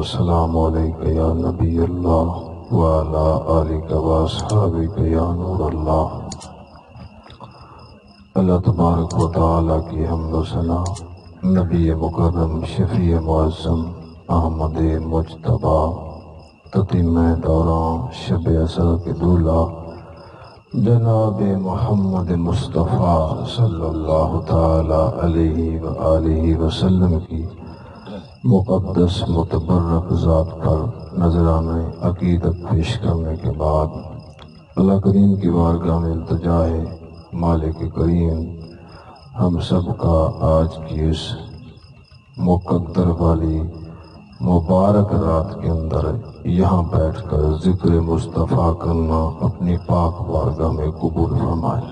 والسلام علیک یا نبی اللہ وعلی آلک واصحابک یا نور اللہ۔ اللہ تبارک و تعالیٰ کی حمد و ثنا نبی مکرم شفیع معظم احمد مجتبی تتمہ دوران شب عسل کے دولہ جناب محمد مصطفیٰ صلی اللہ تعالی علیہ وآلہ وسلم کی مقدس متبرک ذات پر نذرانہ عقیدت پیش کرنے کے بعد اللہ کریم کی بارگاہ میں التجا ہے مالک کریم ہم سب کا آج کی اس مقدر والی مبارک رات کے اندر یہاں بیٹھ کر ذکر مصطفیٰ کرنا اپنی پاک بارگاہ میں قبول فرمائے۔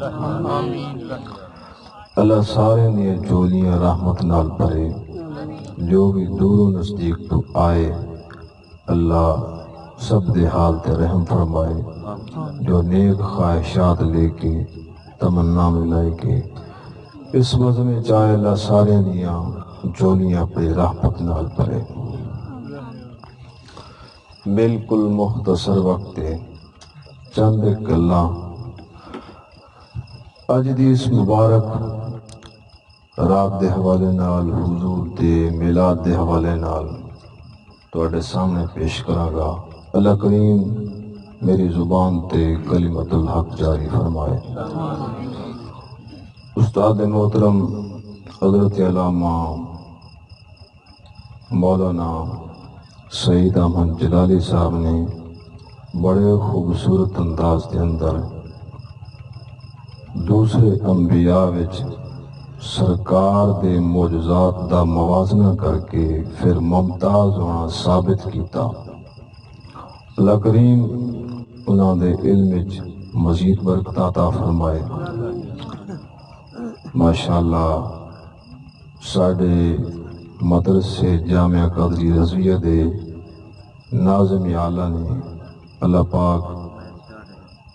اللہ سارے نے جولیاں رحمت نال بھرے، جو بھی دور و نزدیک تو آئے اللہ سب دے حال تے رحم فرمائے، جو نیک خواہشات لے کے تمنا ملائے کے اس وقت میں چاہے اللہ سارے دیاں جولیاں پہ رحمت نال بھرے۔ بالکل مختصر وقت چند گلاں اج دی اس مبارک رات دے حوالے نال حضور دے میلاد دے حوالے نال تواڈے سامنے پیش کراں گا۔ اللہ کریم میری زبان تے کلمت الحق جاری فرمائے۔ استاد محترم حضرت علامہ مولانا سعید احمد جلالی صاحب نے بڑے خوبصورت انداز کے اندر دوسرے انبیاء وچ سرکار دے معجزات دا موازنہ کر کے پھر ممتاز ہونا ثابت کیتا۔ اللہ کریم انہاں دے علم وچ مزید برکت عطا فرمائے۔ ماشاءاللہ ساڈے مدرسے جامعہ قدری رضویہ دے ناظم اعلیٰ نے اللہ پاک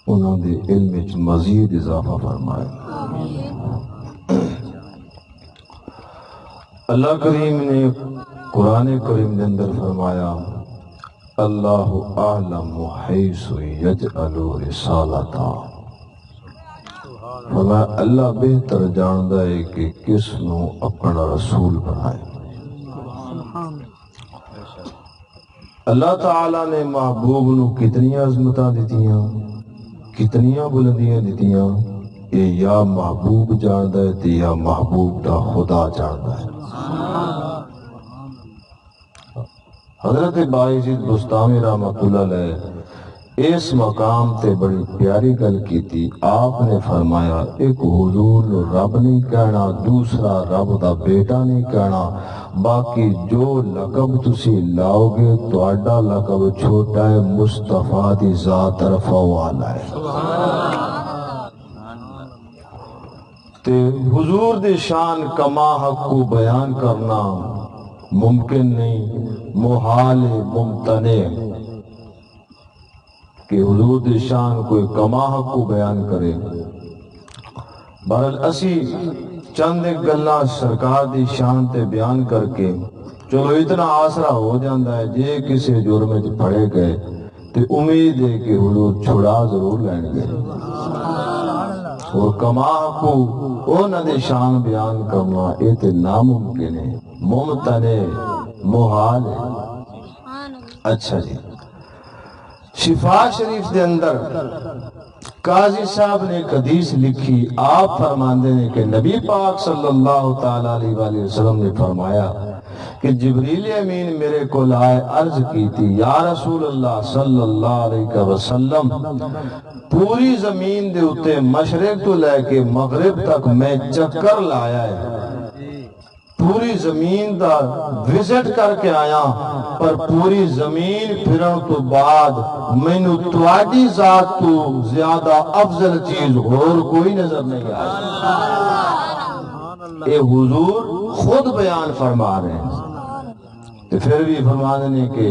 انہاں دے علم وچ مزید اضافہ فرمائے۔ اللہ کریم نے قرآن کریم کے اندر فرمایا اللہ اعلم حیث یجعل رسالتہ، فرمایا اللہ بہتر جاندا ہے کہ کس نو اپنا رسول بنائے۔ اللہ تعالیٰ نے محبوب نو کتنی عظمتاں دتیاں، کتنیاں بلندیاں دتیاں، اے یا محبوب جاندا ہے تے یا محبوب دا خدا جاندا ہے۔ حضرت باعزید بستامی رحمت اللہ علیہ اس مقام تے بڑی پیاری گل کی تھی۔ آپ نے فرمایا ایک حضور رب نہیں کہنا، دوسرا رب دا بیٹا نہیں کہنا، باقی جو لقب تسی لاؤ گے تو اڈا لقب چھوٹا ہے، مصطفیٰ دی ذات رفع والا ہے۔ تے حضور دی شان کما حق کو بیان کرنا ممکن نہیں، محال ممتنع کہ حضور دی شان کوئی کما حق کو بیان کرے۔ بہرحال اسی چند گلاں سرکار دی شان تے بیان کر کے چلو اتنا آسرا ہو جاندہ ہے جے کسی جرم وچ پھڑے گئے تے امید ہے کہ حضور چھڑا ضرور لین گے، اور کما حق کو انہاں دی شان بیان کرنا اے تے ناممکن ہے، ممتنع، محال ہے۔ اچھا جی، شفا شریف دے اندر قاضی صاحب نے ایک حدیث لکھی، آپ فرماندے نے کہ نبی پاک صلی اللہ تعالیٰ علیہ وآلہ وسلم نے فرمایا کہ جبریل امین میرے کو لائے عرض کی تھی یا رسول اللہ صلی اللہ علیہ وسلم پوری زمین دے اتے مشرق تو لے کے مغرب تک میں چکر لایا ہے، پوری زمین دا وزٹ کر کے آیا، پر پوری زمین پھرن تو بعد مینو تواڈی ذات تو زیادہ افضل چیز اور کوئی نظر نہیں آئی۔ اے حضور خود بیان فرما رہے ہیں، تو پھر بھی فرما دینے کہ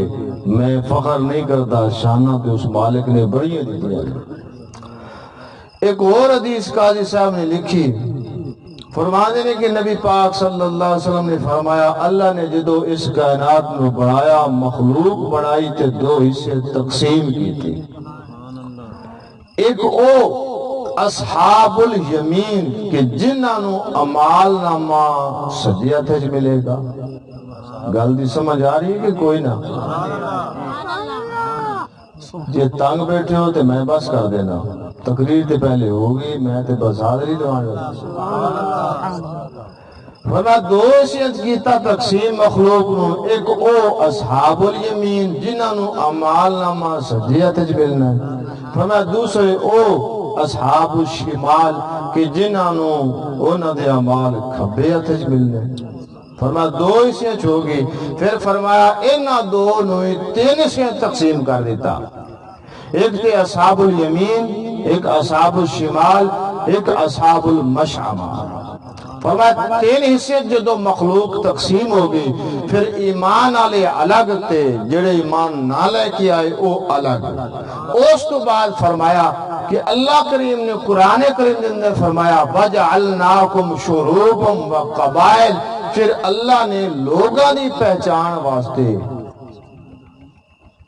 میں فخر نہیں کرتا، شانہ تو اس مالک نے بڑی دی دیا۔ ایک اور حدیث قاضی صاحب نے لکھی، فرمانے نے کہ نبی پاک صلی اللہ علیہ وسلم نے فرمایا اللہ نے جدو اس کائنات میں بنایا مخلوق بنائی تے دو حصے تقسیم کی تھی ایک او اصحاب الیمین کہ جنہاں نو عمال نامہ سجیہ تھے ملے گا گل دی سمجھ آ رہی ہے کہ کوئی نہ جے تنگ بیٹھے ہو تے میں بس کر دینا تقریر تے پہلے ہوگی میں تے بس حاضری دوان فرما دو حیثیت کیتا تقسیم مخلوق نو ایک او اصحاب الیمین جنہاں نو اعمال نامہ سجیہ تے ملنا ہے فرما دوسرے او اصحاب الشمال کہ جنہاں نو انہاں دے اعمال کھبے تے ملنے فرما دو حصے ہوگی پھر فرمایا انہاں دو نو تین حصے تقسیم کر دیتا ایک تے اصحاب الیمین ایک اصحاب الشمال ایک اصحاب المشعمہ فرمایا تین حصے جدو مخلوق تقسیم ہوگی پھر ایمان والے الگ تے جڑے ایمان نہ لے کے آئے او الگ اس تو بعد فرمایا کہ اللہ کریم نے قرآن کریم کے اندر فرمایا وَجَعَلْنَاكُمْ شُعُوبًا وَقَبَائِلَ پھر اللہ نے لوگاں دی پہچان واسطے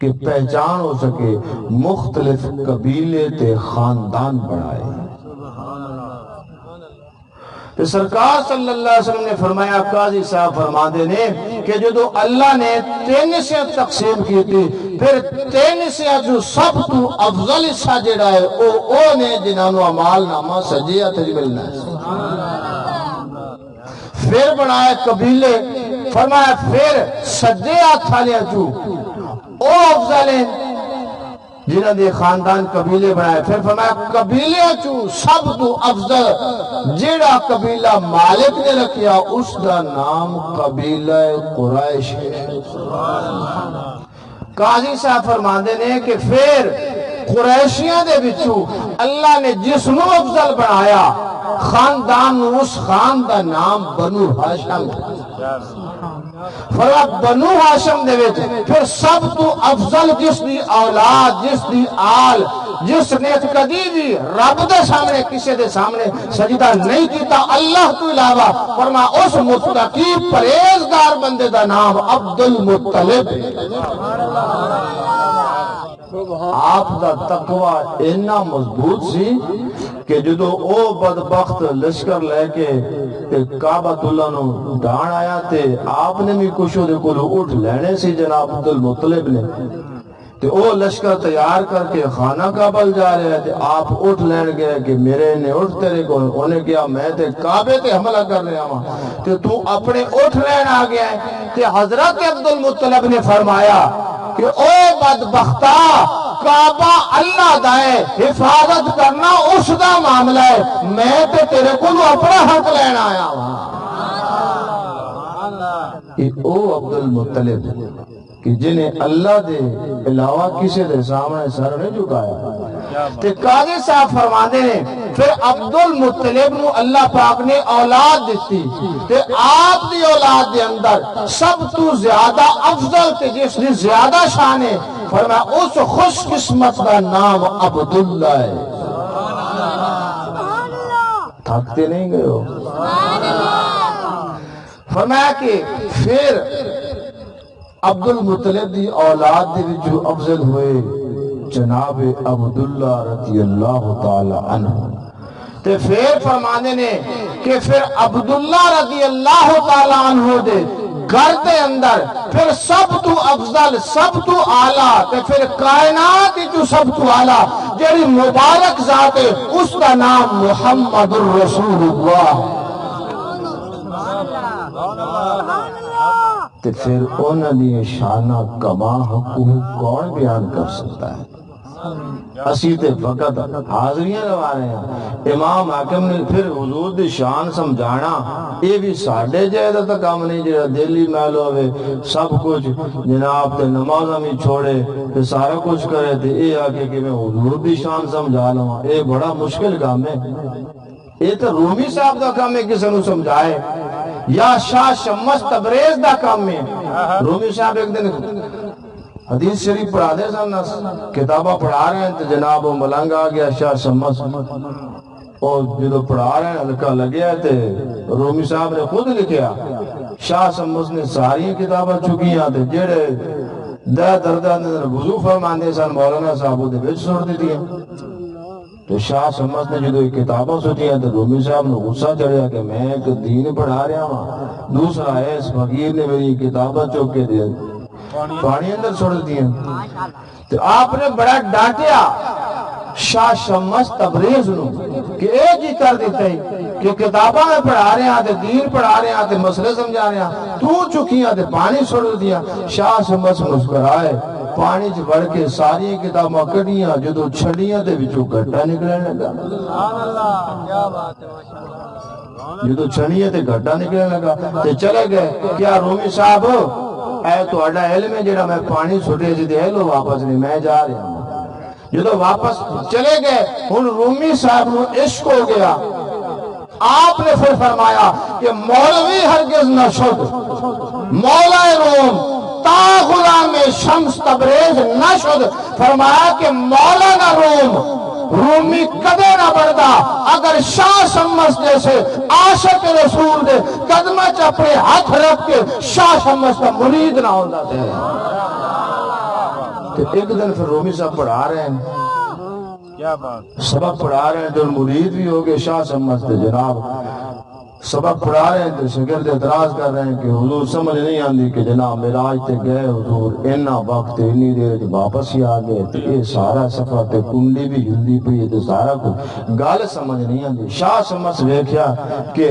کہ پہچان ہو سکے مختلف قبیلے تے خاندان بنائے تو سرکار صلی اللہ علیہ وسلم نے فرمایا قاضی صاحب فرماندے نے کہ جدو اللہ نے تین سے تقسیم کی تھی پھر تین سے جو سب تو افضل حصہ جڑا ہے او نے جنہاں نو اعمال نامہ سجیہ تے ملنا ہے پھر بنائے قبیلے فرمایا پھر سجے ہاتھ والے جو او افضل ہیں جنہاں دے خاندان قبیلے بنائے پھر فرمایا قبیلے چو سب تو افضل جیڑا قبیلہ مالک نے رکھیا اس دا نام قبیلہ قریش ہے قاضی صاحب فرماندے نے کہ پھر قریشیاں دے بچو اللہ نے جس نو افضل بنایا خاندان اس خان دا نام بنو ہاشم فرات بنو ہاشم دے وچ پھر سب تو افضل جس دی اولاد جس دی آل جس نے کدی بھی رب دے سامنے کسی دے سامنے سجدہ نہیں کیتا اللہ تو علاوہ فرما اس متقی پرہیزگار بندے دا نام عبد المطلب آپ دا تقوی اتنا مضبوط سی کہ جدو او بدبخت لشکر لے کے کعبۃ اللہ نو ڈان آیا تے آپ نے بھی کچھ دے کولو اٹھ لینے سی جناب عبد المطلب نے تے او لشکر تیار کر کے خانہ کعبہ جا رہے ہیں تے آپ اٹھ لین گئے کہ میرے نے اٹھ تیرے کو انہیں کیا میں تے کعبے تے حملہ کر رہا ہوں تے تو اپنے اٹھ لین آ گیا ہے تے حضرت عبد المطلب نے فرمایا کہ او بدبختہ کعبہ اللہ دائے حفاظت کرنا اس دا معاملہ ہے میں تے تیرے کو اپنا حق لینا آیا ہوں او عبد المطلب کہ جنہیں اللہ دے علاوہ کسی دے سامنے سر نہیں جھکایا تے قاضی صاحب فرماندے نے پھر عبد المطلب نو اللہ پاک نے اولاد دیتی تے آپ دی اولاد دے اندر سب تو زیادہ افضل تے جس نے زیادہ شان ہے فرمایا اس خوش قسمت کا نام عبداللہ ہے تھکتے نہیں گئے ہو فرمایا کہ پھر عبد المطلب دی اولاد دی جو افضل ہوئے جناب عبداللہ رضی اللہ تعالی عنہ تے پھر فرمانے نے کہ پھر عبداللہ رضی اللہ تعالی عنہ دے گھر دے اندر پھر سب تو افضل سب تو اعلیٰ تے پھر کائنات جو سب تو اعلیٰ جیڑی مبارک ذات ہے اس کا نام محمد الرسول اللہ تے پھر انہوں نے شانہ کما حقوق کون بیان کر سکتا ہے اسی تے فقط حاضریاں لوا رہے ہیں امام حاکم نے پھر حضور دی شان سمجھانا یہ بھی ساڑھے جائدہ تک کام نہیں جڑا دلی محلو ہوئے سب کچھ جناب تے نمازہ میں چھوڑے تے سارا کچھ کرے تے یہ آکے کہ میں حضور دی شان سمجھا لوں یہ بڑا مشکل کام ہے یہ تو رومی صاحب دا کام ہے کسی نے سمجھائے یا شاہ شمس تبریز دا کام ہے رومی صاحب ایک دن حدیث شریف پڑھا دے سن کتابہ پڑھا رہے ہیں تو جناب وہ ملنگ آ گیا شاہ شمس اور جدو پڑھا رہے ہیں ہلکا لگیا تے رومی صاحب نے خود لکھیا شاہ سمس نے ساری کتابیں چکیاں تے جڑے دہ دردہ نے وضو فرماندے سن مولانا صاحب دے وچ سٹ دتیاں تو شاہ سمس نے جدو کتابیں سٹیاں تے رومی صاحب نے غصہ چڑھیا کہ میں ایک دین پڑھا رہا ہوں، دوسرا ہے اس فقیر نے میری کتابیں چوک کے دے پانی اندر چھوڑ دیا۔ تو آپ نے بڑا ڈانٹیا شاہ شمس تبریز نو کہ ایک ہی کر دیتے ہیں کہ کتاباں میں پڑھا رہے ہیں تے دین پڑھا رہے ہیں تے مسئلے سمجھا رہے ہیں، تو چکیاں تے پانی چھوڑ دیا۔ شاہ شمس مسکرائے، پانی چ بڑھ کے ساری کتاباں کڑیاں، جدو چھڑیاں تے وچوں گھٹا نکلنے لگا۔ جدو چھڑیاں تے گھٹا نکلنے لگا تے چلے گئے۔ کیا رومی صاحب اے تو اڈا علم ہے جڑا میں پانی چھوٹے جی دے لو واپس نہیں، میں جا رہا ہوں۔ جدو واپس چلے گئے ہن رومی صاحب نو عشق ہو گیا۔ آپ نے پھر فرمایا کہ مولوی ہرگز نہ شد مولا روم تا غلام شمس تبریز نہ شد، فرمایا کہ مولانا روم رومی کدے نہ بڑھتا اگر شاہ شمس جیسے عاشق رسول دے قدمہ چپڑے ہاتھ رکھ کے شاہ شمس کا مرید نہ ہوتا تھے۔ ایک دن پھر رومی صاحب پڑھا رہے ہیں، سبق پڑھا رہے ہیں، جو مرید بھی ہو گئے شاہ شمس دے جناب، سبق پڑھا رہے ہیں تو شاگرد اعتراض کر رہے ہیں کہ حضور سمجھ نہیں آندی کہ جناب معراج تے گئے حضور اینا وقت انی دیر واپس ہی آ گئے تے یہ سارا سفر تے کنڈی بھی ہلدی پئی تے سارا کچھ گل سمجھ نہیں آندی۔ شاہ شمس ویکھیا کہ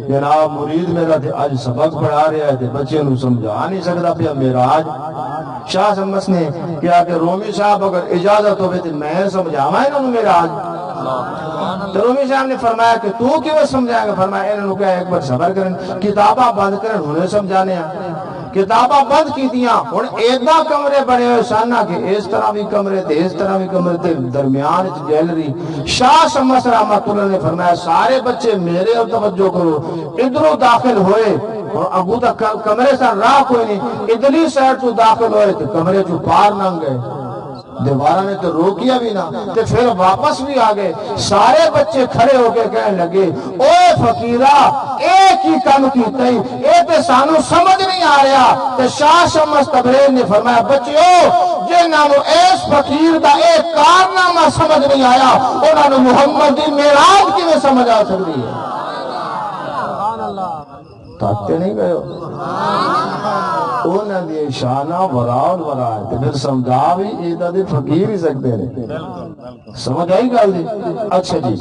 جناب مرید میرا تے اج سبق پڑھا رہا ہے تے بچے نو سمجھا نہیں سکدا پیا معراج۔ شاہ شمس نے کہا کہ رومی صاحب اگر اجازت ہوئے تو میں سمجھاواں انہوں نے معراج۔ تو رومی صاحب نے فرمایا کہ تو کیوں سمجھائے گا؟ فرمایا انہوں نے کہا ایک بار صبر کریں، کتابہ بند کریں، انہیں سمجھانے ہیں۔ کتابہ بند کی دیا، اور ایدہ کمرے بڑے ہوئے ساننا کہ اس طرح بھی کمرے تھے، اس طرح بھی کمرے تھے، درمیان گیلری۔ شاہ شمس رحمت اللہ نے فرمایا سارے بچے میرے اور توجہ کرو، ادھروں داخل ہوئے اور ابو تک کمرے سے راہ کوئی نہیں، ادھلی سائڈ تو داخل ہوئے تو کمرے جو پار نہ گئے، دیوارہ نے تو روکیا بھی نہ، تو پھر واپس بھی آگئے۔ سارے بچے کھڑے ہو کے کہنے لگے اوے فقیرہ ایک ہی کم کی تئی، اے تے سانو سمجھ نہیں آ رہا۔ تو شاہ شمس تبریز نے فرمایا بچیو جنہوں اس فقیر دا ایک کارنامہ سمجھ نہیں آیا انہوں نے محمد دی معراج کی میں سمجھ آ سکتی ہے۔ تاکتے نہیں گئے انہوں نے شانہ وراؤن ورائے تو پھر سمجھا بھی ایدہ دے فقیر ہی سکتے ہیں۔ سمجھ آئی گا جی؟ اچھا جی،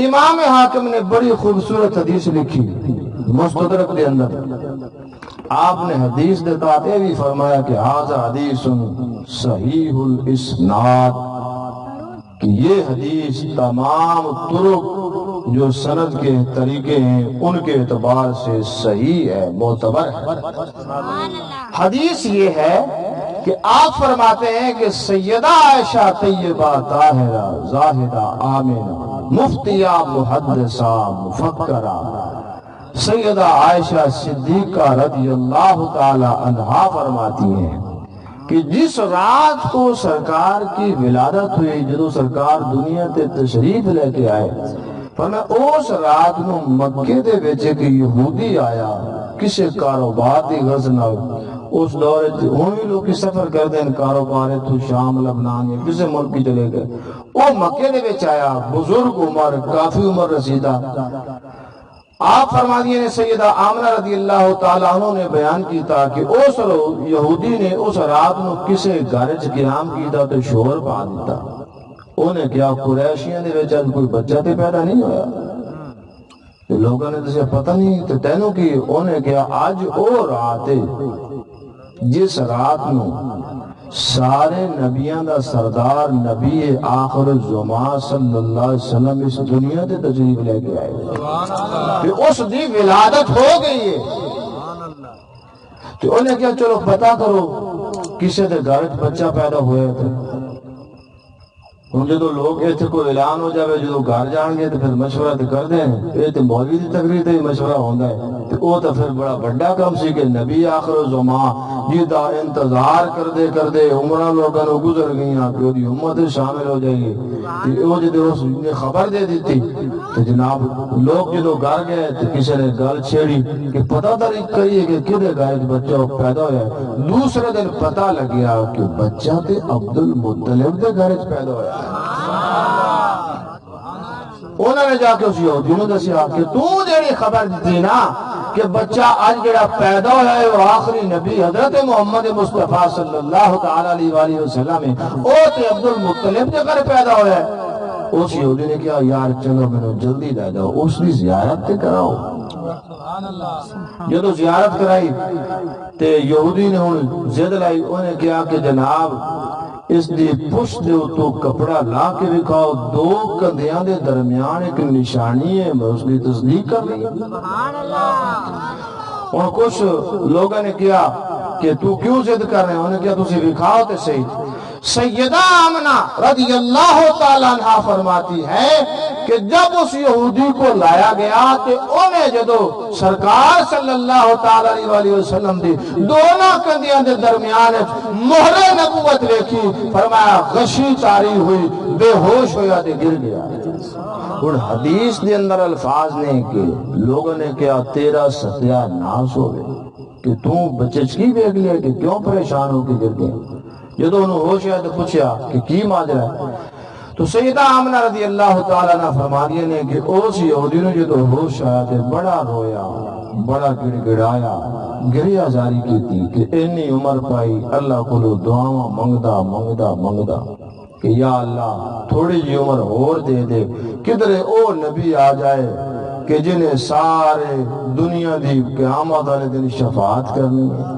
امام حاکم نے بڑی خوبصورت حدیث لکھی مستدرک دے اندر۔ آپ نے حدیث دیتا یہ بھی فرمایا کہ حاضر حدیث صحیح الاسناد، کہ یہ حدیث تمام طرق جو سند کے طریقے ہیں ان کے اعتبار سے صحیح ہے، معتبر ہے۔ حدیث یہ ہے کہ آپ فرماتے ہیں کہ سیدہ عائشہ طیبہ طاہرہ زاہدہ آمنہ مفتیہ محدثہ مفکرہ سیدہ عائشہ صدیقہ رضی اللہ تعالی عنہا فرماتی ہیں کہ جس رات کو سرکار کی ولادت ہوئی، جدو سرکار دنیا تے تشریف لے کے آئے، فرمایا اس رات نو مکے دے بیچے کہ یہودی آیا کسے کاروبار دی غرض نہ ہوئی۔ اس دورے تھی ہوئی لوگ کی سفر کر دیں کاروبار تو شام لبنان یا کسے ملک کی چلے گئے، وہ مکے دے بیچ آیا، بزرگ عمر، کافی عمر رسیدہ۔ آپ فرما دیئے نے سیدہ آمنہ رضی اللہ تعالیٰ عنہ نے بیان کی تھا کہ اس یہودی نے اس رات نو کسے گارج قیام کی تھا تو شور پا دیتا۔ انہیں کیا قریشیاں نے بیچا کوئی بچہ تے پیدا نہیں ہویا، لوگوں نے تسے پتہ نہیں تو تینوں کی، انہیں کیا آج او رات جس رات نو سارے نبیاں دا سردار نبی آخر الزمان صلی اللہ علیہ وسلم اس دنیا تے تشریف لے کے آئے، کہ اس دی ولادت ہو گئی ہے۔ تو انہیں کیا چلو پتا کرو کسے دے گھر بچہ پیدا ہوئے تھے۔ جدو لوگ ایتھے کوئی اعلان ہو جاوے جدو گھر جان گے تو پھر مشورہ تو کر دیں، یہ تو مولوی دی تقریر تے مشورہ ہوندا ہے، تو وہ تو پھر بڑا بڑا کام سی کہ نبی آخر الزمان جیدہ انتظار کردے کردے عمرہ لوگوں نے گزر گئیاں کہ وہ دی امت شامل ہو جائے گی. وہ جدے اس نے خبر دے دیتی تو جناب لوگ جدو گھر گئے تو کسی نے گل چھیڑی کہ پتہ طریق کریے کہ کدے گھر بچہ پیدا ہوا ہے. دوسرے دن پتہ لگیا کہ بچہ تے عبد المطلب دے گھر پیدا ہوا ہے. انہوں نے جا کے اس یہودیوں نے دسیا کہ تو جیڑی خبر دیتی نا کہ بچہ آج جڑا پیدا ہوا ہے وہ آخری نبی حضرت محمد مصطفیٰ صلی اللہ تعالیٰ علیہ وآلہ وسلم ہے، وہ تے عبد المطلب کے گھر پیدا ہوا ہے. اس یہودی نے کہا یار چلو میں جلدی لے جاؤ اس کی زیارت تے کراؤ. جدو زیارت کرائی تے یہودی نے انہیں زد لائی. انہیں کہا کہ جناب اس دی پشت دے تو کپڑا لا کے دکھاؤ، دو کندھیاں دے درمیان ایک نشانی ہے، میں اس کی تصدیق کر لی. اور کچھ لوگوں نے کیا کہ تو کیوں ضد کر رہے ہیں؟ انہوں نے کیا تسی دکھاؤ تے صحیح. سیدہ آمنہ رضی اللہ تعالیٰ عنہ فرماتی ہے کہ جب اس یہودی کو لایا گیا تو انہیں جدو سرکار صلی اللہ تعالیٰ علیہ وسلم دی دونوں کندیاں دے درمیان مہر نبوت دیکھی، فرمایا غشی تاری ہوئی، بے ہوش ہویا تے گر گیا. اور حدیث دے اندر الفاظ نے کہ لوگوں نے کیا تیرا ستیہ ناس ہو گئے کہ تو بچے چکی بیگ لیا کہ کیوں پریشان ہو کے گر گئے. جدو انہوں ہوش ہے تو پوچھا کہ کی ماجرا ہے تو سیدہ آمنہ رضی اللہ تعالیٰ عنہ فرما دیا نے کہ اس یہودی نے جدو ہوش آیا تے بڑا رویا، بڑا گڑ گڑایا، گریا جاری کی تھی کہ انی عمر پائی اللہ کو دعاواں منگدا منگدا منگدا کہ یا اللہ تھوڑی جی عمر اور دے دے کدھر او نبی آ جائے کہ جنہیں سارے دنیا دی قیامت والے دن شفاعت کرنی ہے.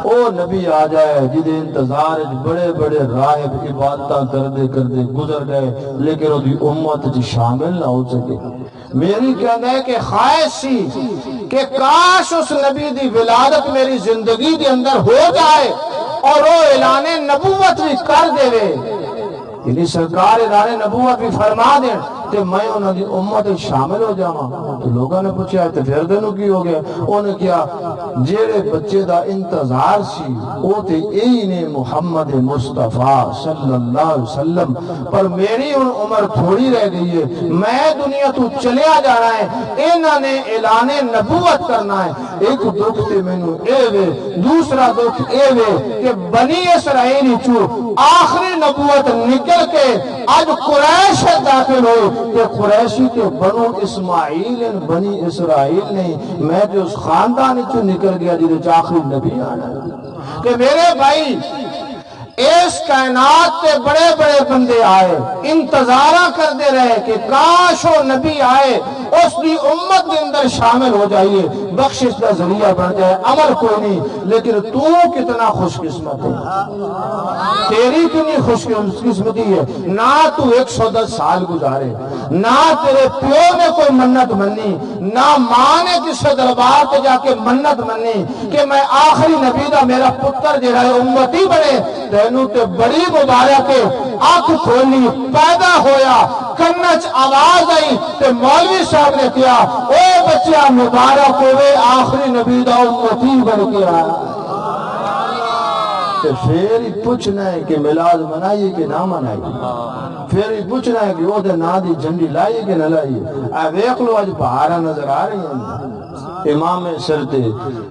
او نبی آ جائے جدے انتظار بڑے بڑے راہب عبادتاں کردے گزر گئے لیکن وہ دی امت جی شامل نہ ہو سکے. میری کہنا ہے کہ خواہش سی کہ کاش اس نبی دی ولادت میری زندگی دے اندر ہو جائے اور وہ اعلان نبوت بھی کر دے وے، یعنی سرکار اعلان نبوت بھی فرما دیں کہ میں انہوں نے امت شامل ہو جاواں. تو لوگوں نے پوچھا تو پھر دنوں کی ہو گیا؟ انہوں نے کیا جیڑے بچے دا انتظار سی وہ تے این محمد مصطفیٰ صلی اللہ علیہ وسلم، پر میری ان عمر تھوڑی رہ گئی ہے، میں دنیا تو چلیا جانا ہے، انہوں نے اعلان نبوت کرنا ہے. ایک دکھ تے مینوں اے وے، دوسرا دکھ اے وے کہ بنی اسرائیل چو آخری نبوت نکل کے آج قریش داخل ہوئے کہ قریشی کے بنو اسماعیل بنی اسرائیل نہیں، میں جو اس خاندان چو نکل گیا جنہیں آخری نبی آنا ہے. کہ میرے بھائی اس کائنات کے بڑے بڑے بندے آئے، انتظارہ کر دے رہے کہ کاش وہ نبی آئے اس دی امت کے اندر شامل ہو جائیے، بخشش کا ذریعہ بن جائے. عمل کوئی نہیں، لیکن تو کتنا خوش قسمت ہے، تیری کتنی خوش قسمتی ہے. نہ تو 110 سال گزارے، نہ تیرے پیو نے کوئی منت منی، نہ ماں نے کسی دربار پہ جا کے منت منی کہ میں آخری نبی دا میرا پتر جڑا ہے امتی بنے. تینوں تے بڑی مبارک ہے، آنکھ کھولی پیدا ہویا، کنچ آواز آئی تے مولوی صاحب نے کیا اے بچہ مبارک ہوئے آخری نبی دا امتی بن کے آیا. پھر ہی پوچھنا ہے کہ میلاد منائیے کہ نہ منائیے، پھر ہی پوچھنا ہے کہ وہ دے نا دی جھنڈی لائیے کہ نہ لائیے. ویکھ لو اج بہاراں نظر آ رہی ہیں، امام سر تے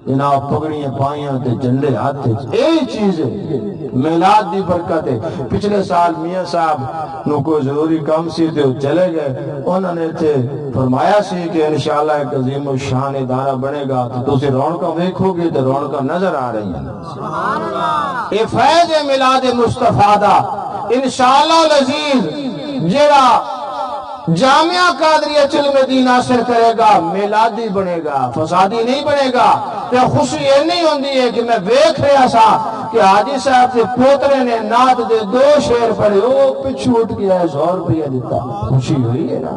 جناب پگڑیاں پائیاں تے جھنڈے ہاتھ یہی چیز ہے، میلاد دی برکت ہے. پچھلے سال میاں صاحب نو کوئی ضروری کام سی تے چلے گئے، انہوں نے تے فرمایا سی کہ انشاءاللہ ایک عظیم الشان ادارہ بنے گا تو تسی رونقاں ویکھو گے تے رونقاں نظر آ رہی ہیں. یہ فیض میلاد مصطفیٰ دا انشاءاللہ العزیز جڑا جامعہ قادریہ علم دین حاصل کرے گا میلادی بنے گا، فسادی نہیں بنے گا. تو خوشی یہ نہیں ہوندی ہے کہ میں ویکھ رہا سا کہ حاجی صاحب سے پوترے نے نعت دے 2 شعر پڑھے، وہ پچھو اٹھ گیا ہے 100 روپیہ دیتا. خوشی ہوئی ہے نا،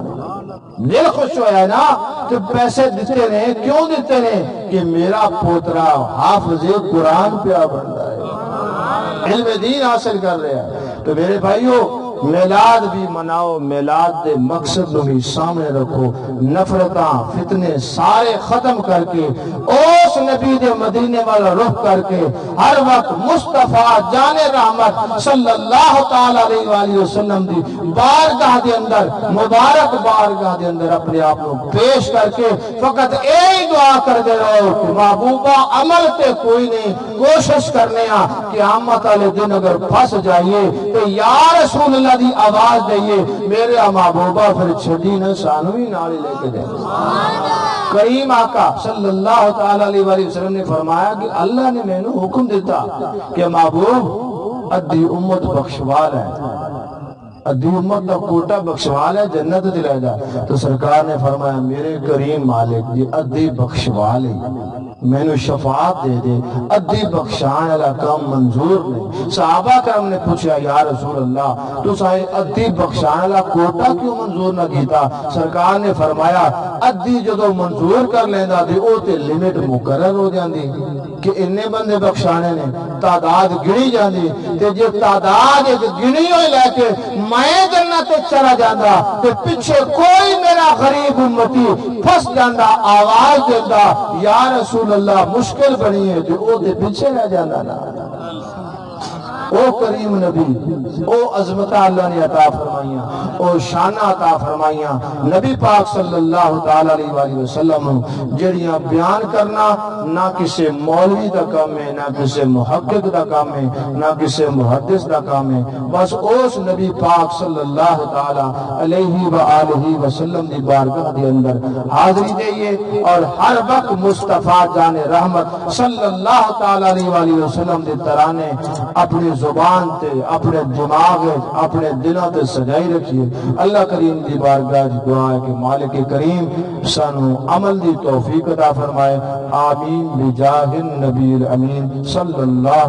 دل خوش ہوا ہے نا کہ پیسے دیتے نے. کیوں دیتے نے؟ کہ میرا پوترا حافظ قرآن پہ بن رہا ہے، علم دین حاصل کر رہا ہے. تو میرے بھائیو میلاد بھی مناؤ، میلاد دے مقصد نو بھی سامنے رکھو، نفرتاں فتنے سارے ختم کر کے اس نبی دے مدینے والا رخ کر کے ہر وقت مصطفیٰ جان رحمت صلی اللہ تعالی علیہ وآلہ وسلم دی بارگاہ دے اندر، مبارک بارگاہ دے اندر اپنے آپ کو پیش کر کے فقط ایک دعا کر دے رہو کہ محبوبہ عمل تے کوئی نہیں، کوشش کرنے کہ قیامت والے دن اگر پھنس جائیے تو یا رسول اللہ دی آواز دئیے، میرے محبوبہ پھر چھڑی نہ سانوی نالی لے کے دے۔ کریم آقا صلی اللہ تعالی علیہ وآلہ وسلم نے فرمایا کہ اللہ نے میں نے حکم دیتا کہ محبوب ادھی امت بخشوال ہے، ادھی امت دا کوٹا بخشوال ہے، جنت دلائے گا۔ تو سرکار نے فرمایا میرے کریم مالک جی ادھی بخشوال ہے، میں نے شفاعت دے دے، ادھی بخشان والا کام منظور نہیں۔ صحابہ کرام نے پوچھا یا رسول اللہ تو سائے ادھی بخشان والا کوٹا کیوں منظور نہ کیتا؟ سرکار نے فرمایا ادھی جدو منظور کر لیندہ دی او تے لیمٹ مقرر ہو جاندی کہ انہیں بندے بخشانے نے، تعداد گنی جاندی تے جے تعداد ایک گنی ہوئی لے کے میں جنت چلا جاندہ تے پیچھے کوئی میرا غریب امتی پھس جاندہ، آواز دیندہ یا رسول اللہ مشکل بنی ہے جو او دے پیچھے رہ جانا نا۔ او کریم نبی، او عظمتہ اللہ نے عطا فرمائیاں، او شانہ عطا فرمائیاں، نبی پاک صلی اللہ تعالی علیہ وآلہ وسلم جڑیاں بیان کرنا نہ کسی مولوی دا کام ہے، نہ کسی محقق دا کام ہے، نہ کسی محدث دا کام ہے، بس اس نبی پاک صلی اللہ تعالی علیہ وآلہ وسلم دی بارگاہ دے اندر حاضری دئیے اور ہر وقت مصطفیٰ جان رحمت صلی اللہ تعالی علیہ وآلہ وسلم دے ترانے اپنی زبان تے، اپنے دماغ، اپنے دلوں تے سجائی رکھیے۔ اللہ کریم دی بارگاہ دعا ہے کہ مالک کریم سانو عمل دی توفیق عطا فرمائے، آمین بجاہ النبی الامین صلی اللہ